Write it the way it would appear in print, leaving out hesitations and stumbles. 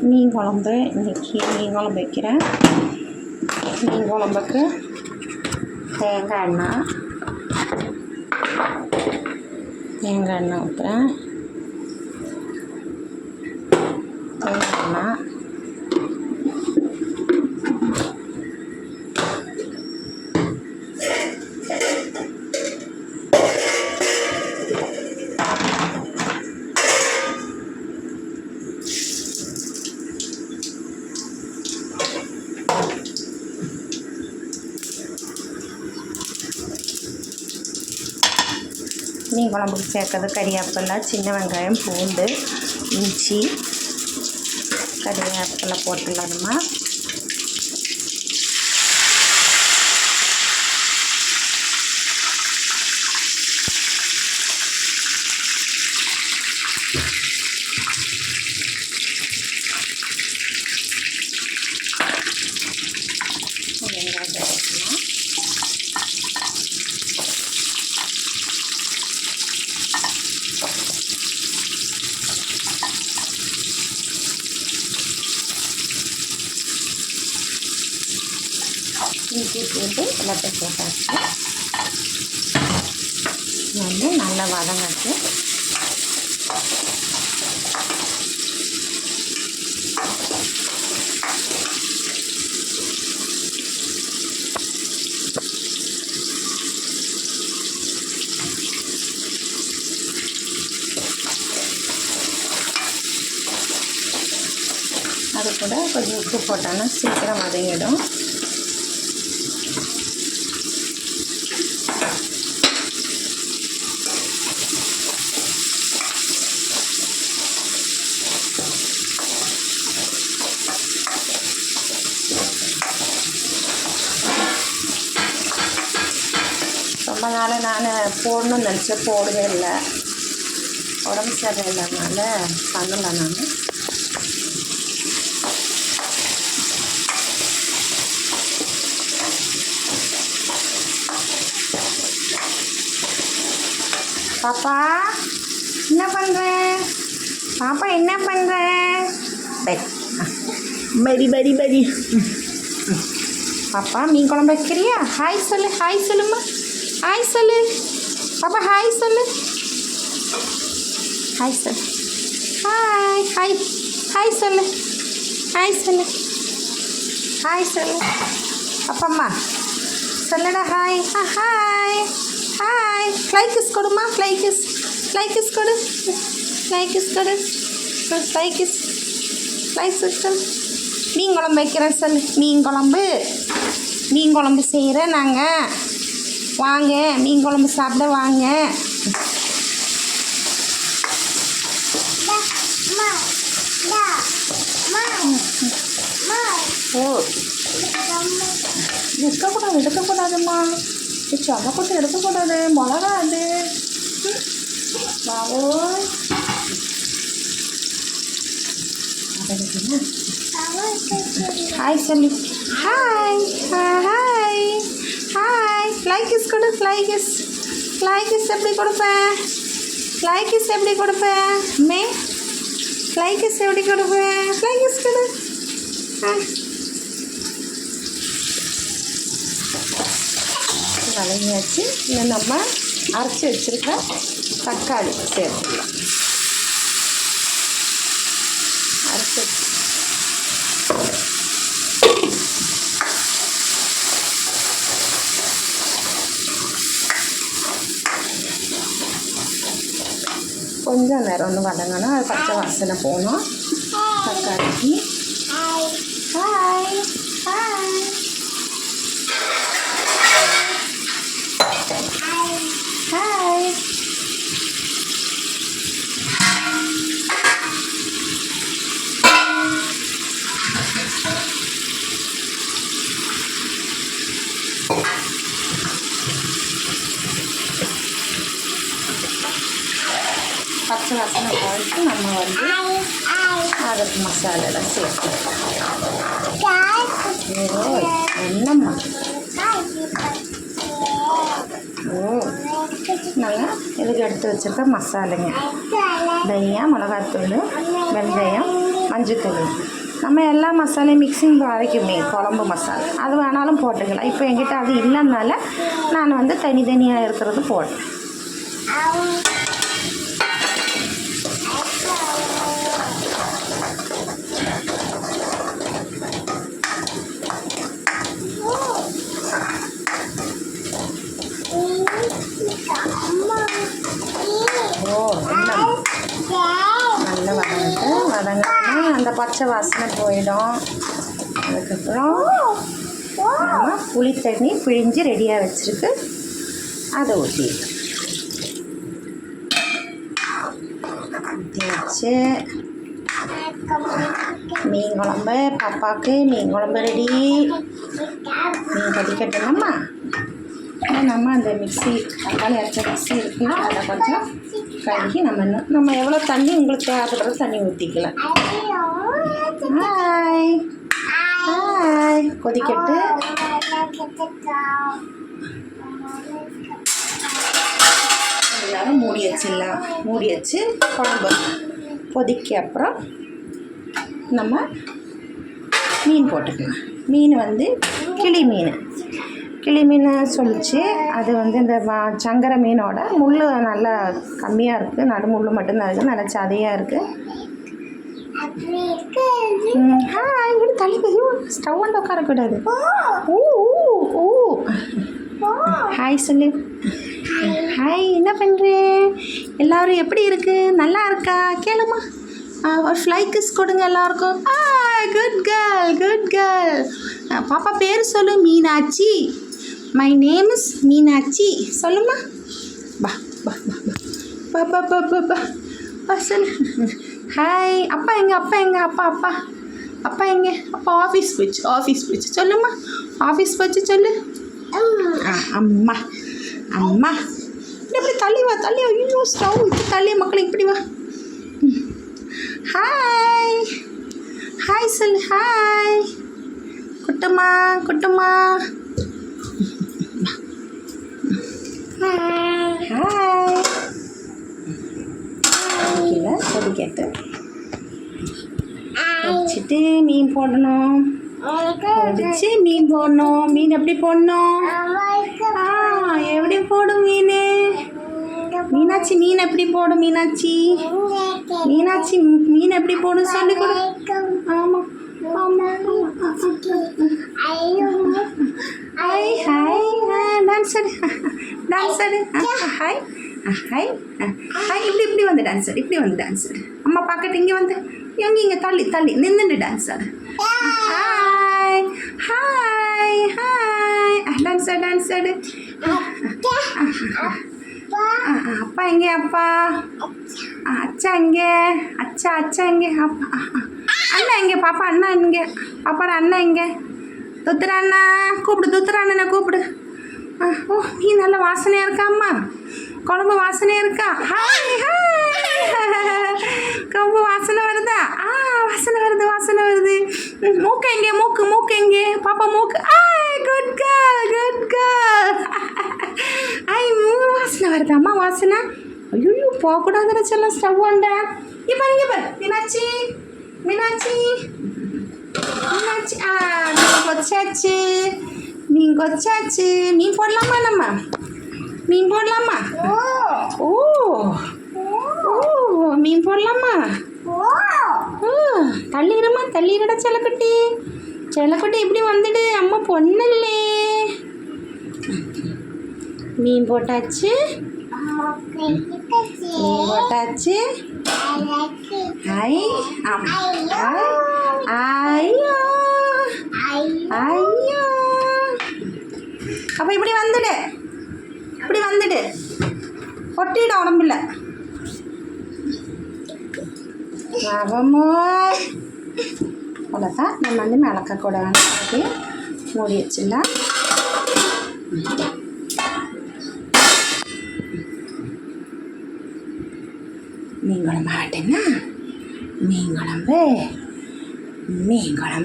மீன் குழம்பு. இன்றைக்கி மீன் குழம்பு வைக்கிறேன். மீன் குழம்புக்கு தேங்காய் எண்ணெய் ஊற்றுறேன். தேங்காய் எண்ணெய் மீன் குழம்புக்கு சேர்க்கறது கறிவேப்பிலை, சின்ன வெங்காயம், பூண்டு, இஞ்சி, கறிவேப்பிலை போட்டுடலாமா. வெங்காயம் போட்டுக்கலாம். இஞ்சி போட்டு எல்லாத்தையும் போட்டாச்சு. வந்து நல்லா வதங்கட்டு. அது கூட கொஞ்சம் உப்பு போட்டோன்னா சீக்கிரம் வதங்கிடும். ரொம்ப நாள் நான் போடணும்னு நினச்சேன், போடவே இல்லை. உடம்பு சரியில்லைனால பண்ணலை நான். பாப்பா என்ன பண்ணுற? பாப்பா என்ன பண்ணுற? படி படி படி. பாப்பா மீன் குழம்பு வைக்கிறியா? ஹாய் சொல்லு, ஹாய் சொல்லுமா, ஹாய் சொல்லு பாப்பா, ஹாய் சொல்லு, ஹாய் சொல்லு, ஹாய் ஹாய் ஹாய் சொல்லு, ஹாய் சொல்லு, ஹாய் சொல்லு. அப்பம்மா சொல்லுடா ஹாய். Hi hi. ஃப்ளைக்கிஸ் கொடுமா, ஃப்ளைக்கிஸ் கொடு, ஃப்ளைக்கிஸ் கொடு, ஃப்ளைக்கிஸ் கொடு. மீன் குழம்பு வைக்கிறேன் சொல்லு. மீன் குழம்பு செய்கிறேன் நாங்கள். வாங்க மீன் குழம்பு சாப்பிட வாங்க. ஓ எடுக்கக்கூடாதும்மா. சொல்ல போட்டு எடுக்கக்கூடாது, மிளகா அது. பாவோ ஹாய் சொல்லு. Hi hi hi. ஃப்ளைக்கிஸ் கொடு, ஃப்ளைக்கிஸ் எப்படி கொடுப்பேன்? ஃப்ளைக்கிஸ் எப்படி கொடுப்பேன்? ஃப்ளைக்கிஸ் எப்படி கொடுப்பேன்? ஃப்ளைக்கிஸ் கொடு. வதங்கியாச்சு. இதை நம்ம அரைச்சி வச்சுருக்க தக்காளி சேர்த்துக்கலாம். அரைச்சி கொஞ்சம் நேரம் வந்து வதங்கினா அது பச்சை வாசனை போகணும். தக்காளிக்கு ஹாய் ஹாய். ஹாய் பச்சை வாசனை போயிட்டு நம்ம வந்து அதுக்கு மசாலெல்லாம் சேர்த்துக்கலாம். என்னம்மா நாங்கள் இதுக்கு எடுத்து வச்சுருக்க மசாலைங்க தனியா, மிளகாத்தூள், வெந்தயம், மஞ்சத்தூள். நம்ம எல்லா மசாலையும் மிக்சிங் அரைக்குமே குழம்பு மசாலா, அது வேணாலும் போட்டுக்கலாம். இப்போ என்கிட்ட அது இல்லைனால நான் வந்து தனித்தனியாக இருக்கிறது போட்டேன். நல்லா வதங்கினா அந்த பச்சை வாசனை போயிடும். அதுக்கப்புறம் நம்ம புளி தண்ணி பிழிஞ்சு ரெடியாக வச்சுருக்கு, அதை ஊற்றி வச்சு மீன் குழம்பு. பாப்பாவுக்கு மீன் குழம்பு ரெடி. மீன் கட்டிக்கட்டணும்மா. நம்ம அந்த மிக்ஸி தக்காளி அரைச்ச மிக்ஸி இருக்குன்னா அதை கொஞ்சம் கழுகி நம்ம எவ்வளோ தண்ணி உங்களுக்கு தேவைப்படுற தண்ணி ஊற்றிக்கலாம். ஹாய் ஹாய், கொதிக்கட்டு. எல்லாரும் மூடி வச்சிடலாம். மூடி வச்சு குழம்பு கொதிக்க அப்புறம் நம்ம மீன் போட்டுக்கலாம். மீன் வந்து கிளி மீன் சொல்லிச்சு. அது வந்து இந்த சங்கரை மீனோட முள் நல்லா கம்மியாக இருக்குது, நடுமுள் மட்டும்தான் இருக்குது, நல்லா சதையாக இருக்குது. ஹாய், இப்படி தள்ளி ஸ்டவ் வந்து உட்காரக்கூடாது. ஓ ஓ ஓ, ஹாய் சொல்லு. ஹாய், என்ன பண்ணுறேன்? எல்லோரும் எப்படி இருக்குது? நல்லா இருக்கா? கேளுமா. ஒரு ஃப்ளை கிஸ் கொடுங்க எல்லாருக்கும். Good girl, good girl. பாப்பா பேர் சொல்லு. Meenakshi. My name is Meenakshi. சொல்லுமா. பா பா பா பா பா பா பா பா சொல்லு. ஹாய். அப்பா எங்கே? அப்பா எங்கே? அப்பா அப்பா அப்பா எங்கே? அப்பா ஆஃபீஸ் போச்சு. சொல்லுமா. ஆஃபீஸ் போச்சு சொல்லு. அம்மா அம்மா. இப்படி தள்ளி வா. ஐயோ ஸ்டவ் இப்படி தள்ளி மக்கள் இப்படி வா. ஹாய் ஹாய் சொல்லு. ஹாய் குட்டுமா. ஹாய். கீழே கொதிக்கட்டு வச்சுட்டு மீன் போடணும். கொதிச்சு மீன் போடணும். மீன் எப்படி போடணும்? எப்படி போடும் மீன்? மீனாட்சி மீன் எப்படி போடும்? மீனாட்சி மீன் எப்படி போடும் சொல்லி கொடு. ஆமாம் ஆமாம். Hi hi. டான்ஸ் ஆடு. Hi hi hi. இப்படி வந்து டான்ஸ் ஆடு. அம்மா பார்க்கட்டு. இங்கே வந்து இங்கே தள்ளி நின்றுட்டு டான்ஸ் ஆடு. Hi hi hi. டான்ஸ் ஆடு. அப்பா எங்கே? அப்பா அச்சா எங்கே? அச்சா எங்கே? அப்பா அண்ணா எங்கே? பாப்பா அண்ணா எங்கே? பாப்பாட அண்ணா எங்கே? துத்துற அண்ணா கூப்பிடு. துத்துற அண்ணனை கூப்பிடு. ஓ, நீ நல்ல வாசனையாக இருக்கா அம்மா? குழம்பு வாசனையாக இருக்கா? Hi hi. குழம்பு வாசனை வருதா? வாசனை வருது. மூக்கு எங்கே? மூக்கு எங்கே? பாப்பா மூக்கு. Good girl. வாசனை வருது அம்மா. வாசனை. ஐயோ போகக்கூடாதுன்னு சொல்ல. ஸ்டவ் உண்டா? இங்கே பாரு. மீனாட்சி. மீன் கொச்சாச்சு. மீன் போடலாமா? நம்ம மீன் போடலாமா? ஓ மீன் போடலாமா? தள்ளிடா செல்லக்குட்டி இப்படி வந்துடு. அம்மா பொண்ணல்லே. மீன் போட்டாச்சு. ஹாய். ஐயோ அப்போ இப்படி வந்துடு. கொட்டிட உடம்புல. அவ்வளோதான். நம்ம வந்து மிளகக்கூடாது. மூடி வச்சிடலாம். மீன் குழம்பு ஆட்டேன்னா மீன் குழம்பு